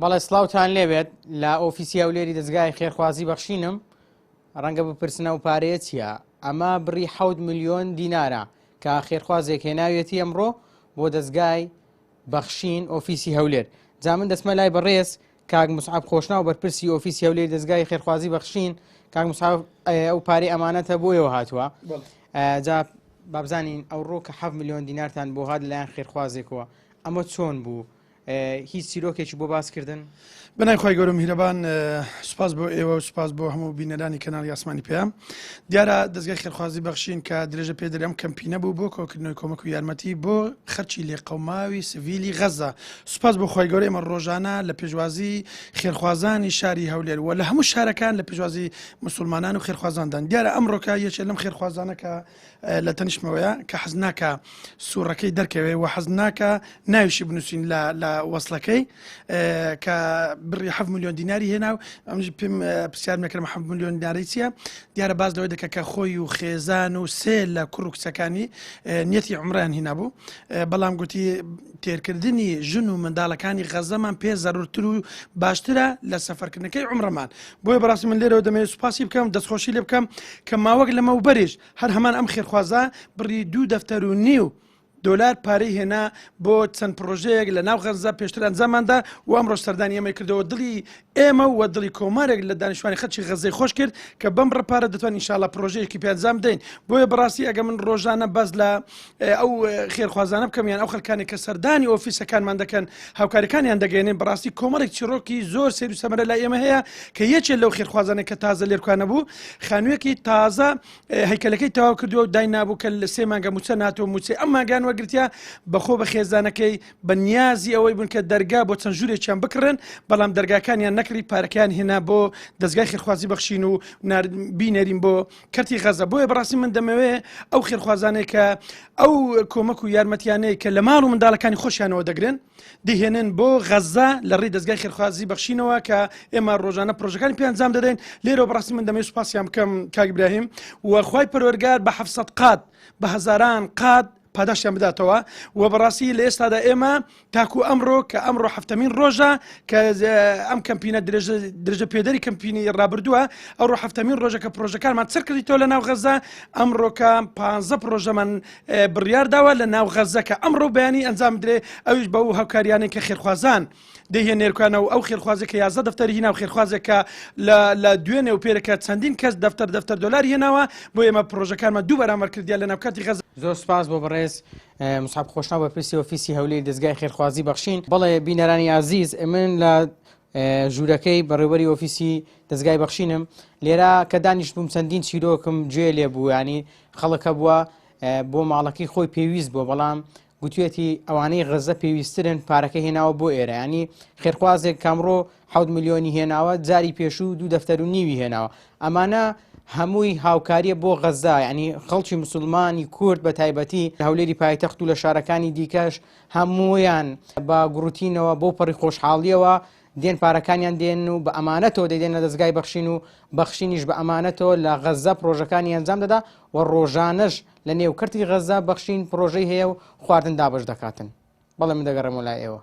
بەڵێ سڵاوتان لێبێت لە ئۆفیسی هەولێری دەستگای خێرخوازی بەخشینم ڕەنگە بپرسنە و پارەیە چییە؟ ئەمە بڕی 7 ملیۆن دینارە کە خێرخوازێک هێناوێتی ئەمڕۆ بۆ دەستگای بەخشین ئۆفیسی هەولێر. جا من دەچمە لای بەڕێز کاک موسعەب خۆشناو بەرپرسی ئۆفیسی هەولێری دەستگای خێرخوازی بەخشین. کاک موسعەب ئەو پارەی ئەمانەتە بۆیەوە هاتووە. جا بابزانین ئەوڕۆ کە 7 ملیۆن دینارتان بۆ هات لەلایەن خێرخوازێکەوە ئەمە چۆن بوو؟ هیچ چیرۆکێکی بۆ باسکردن؟ بنای خۆی گەورە میهرەبان، سوپاس بۆ ئێوە و سوپاس بۆ هەموو بینەرانی کەناڵی ئاسمانی پێیان. دیارە دەستگای خێرخوازی بەخشین کە درێژە پێدەری ئەم کەمپینە بوو بۆ کۆکردنەوەی کۆمەک و یارمەتی بۆ خەرچی لێقەوماوی سڤیلی غەزە. سوپاس بۆ خۆی گەورە ئێمە ڕۆژانە لە پێشوازی خێرخوازانی شاری هەولێر و لە هەموو شارەکان لە پێشوازی مسلمانان و خێرخوازاندان. دیارە ئەمڕۆکە یەکێک لەم خێرخوازانە کە لە تەنیشتمەوەیە کە حەز ناکە سوورەکەی دەرکەوێ و حەز ناکە ناویشی بنووسین لە وەسڵەکەی کە بڕی 7 ملیۆن دیناری هێنا و ئەمژ پێم پرسیارم نەکردم 7 ملیۆن دیناری چییە؟ دیارە باز لەوەی دەکە کە خۆی و خێزان و سێ لە کوڕ و کچەکانی نیەتی عومڕیان هێنابوو، بەڵام گوتی تێرکردنی ژن و منداڵەکانی غەزەمان پێ زەرورتر و باشترە لە سەفەرکردنەکەی عومڕەمان. بۆیە بەڕاستی من لێرەوە دەمەوێت سوپاسی بکەم، دەستخۆشی لێ بکەم کە ماوەک لەمەوبەریش هەر هەمان ئەم خێرخوازە بڕی 2.5 دلار پارەی هێنا بۆ چەند پرۆژەیەک لە ناو غەزە پێشتر ئەنجاماندا و ئەمڕۆ سەردانی ئێمە کردەوە دڵی ئێمە و دڵی کۆمارێک لە دانیشتوانی خەڵکی غەزەی خۆش کرد کە بەم ڕەپارە دەتوانین ئینشاڵڵا پرۆژەیەکی پێنجام بدەین. بۆیە بەڕاستی ئەگە من ڕۆژانە بەس لە ئەو خێرخوازانە بکەم یان ئەو خەڵکانی کە سەردانی ئۆفیسەکانمان دەکەن هاوکاریەکانیان دەگەێنین، بەڕاستی کۆمەڵێک چیرۆکی زۆر سێر و سەمەرە لای ئێمە هەیە کە یەکێک لەو خێرخوازانێک کە تازە لێرکوانە بوو خانوویەکی تازە هەیکەلەکەی تەواو کردووە و داینابوو کە لە 3 مانگە موچە ناتۆ موچێ ئەم ماگان وەرگرتیا بەخۆ بە خێزانەکەی بە نیازی ئەوەی بوون کە دەرگا بۆ چەند ژوورێکیان بکڕن، بەڵام دەرگاکانیان نەکری پارەکەیان هێنا بۆ دەستگای خێرخوازی بەخشین و بینەرین بۆ کەرتی غەزە. بۆیە بەڕاستی من دەمەوێت ئەو خێرخوازانەی کە ئەو کۆمەک و یارمەتیانەی کە لە ماڵ و منداڵەکانی خۆشیانەوە دەگرن دەهێنن بۆ غەزە لە ڕێی دەستگای خێرخوازی بەخشینەوە کە ئێمە ڕۆژانە پرۆژەکانی پێ ئەنجام دەدەین. لێرەوە بەڕاستی من دەمەوێت سوپاسیان بکەم کاک ئیبراهیم و خوای پەروەردگار بە 700 قات بە هەزاران قات پاداشیان بداتەوە و بەڕاستی لە ئێستادا ئێمە تاکو ئەمڕۆ کە ئەمڕۆ هەفتەمین ڕۆژە کە ئەم کەمپینە درێژە پێدەری کەمپینی ڕابردووە، ئەوڕۆ هەفتەمین ڕۆژە کە پرۆژەکانمان چر کردیتەوە لە ناو غەزە. ئەمڕۆکە 15 پرۆژەمان بڕیارداوە لە ناو غەزە کە ئەمڕۆ بەیانی ئەنجام درێ، ئەویش بە ئەو هاوکاریانەی کە خێرخوازان دەهێنێرکانە و ئەو خێرخوازێکە 11 دەفتەری هێنا و خێرخوازێکە لە دوێنێ و پێرەکە چەندین کەس دەفتەر دۆلار هێناوە بۆ ئێمە پرۆژەکانمان دوو بەرامبەر کردیا لە ناوکاتی غەزە. زۆر سپاس بۆ بەڕێز موسعەب خۆشناو بەرپرسی ئۆفیسی هەولێری دەستگای خێرخوازی بەخشین. بەڵێ بینەرانی عەزیز، من لە ژوورەکەی بەڕێوەری ئۆفیسی دەستگای بەخشینم لێرە کە دانیشتبووم چەندین چیرۆکم گوێ لێ بوو، ینی خەڵکە بووە بۆ ماڵەکەی خۆی پێویست بووە، بەڵام گوتوێتی ئەوانەی غەزە پێویستترن پارەکە هێناوە بۆ ئێرە، ینی خێرخوازێک کامڕۆ 7 ملیۆنی هێناوە جاری پێشوو 2.5 دەفتەر هێناوە. ئەمانە هەمووی هاوکاریە بۆ غەزە، ینی خەڵکی مسلمانی کورد بە تایبەتی لە هەولێری پایتەخت و لە شارەکانی دیکەش هەموویان بە گروتینەوە بۆ پەڕی خۆشحاڵیەوە دێن پارەکانیان دێن و بە ئەمانەتەوە دەدێنە دەستگای بەخشین و بەخشینیش بە ئەمانەتەوە لە غەزە پرۆژەکانی ئەنجام دەدا و ڕۆژانەش لە نێوکەرتی غەزە بەخشین پرۆژەی هەیە و خواردن دابش دەکاتن. بەڵێ من دەگەڕێمەوە لای ئێوە.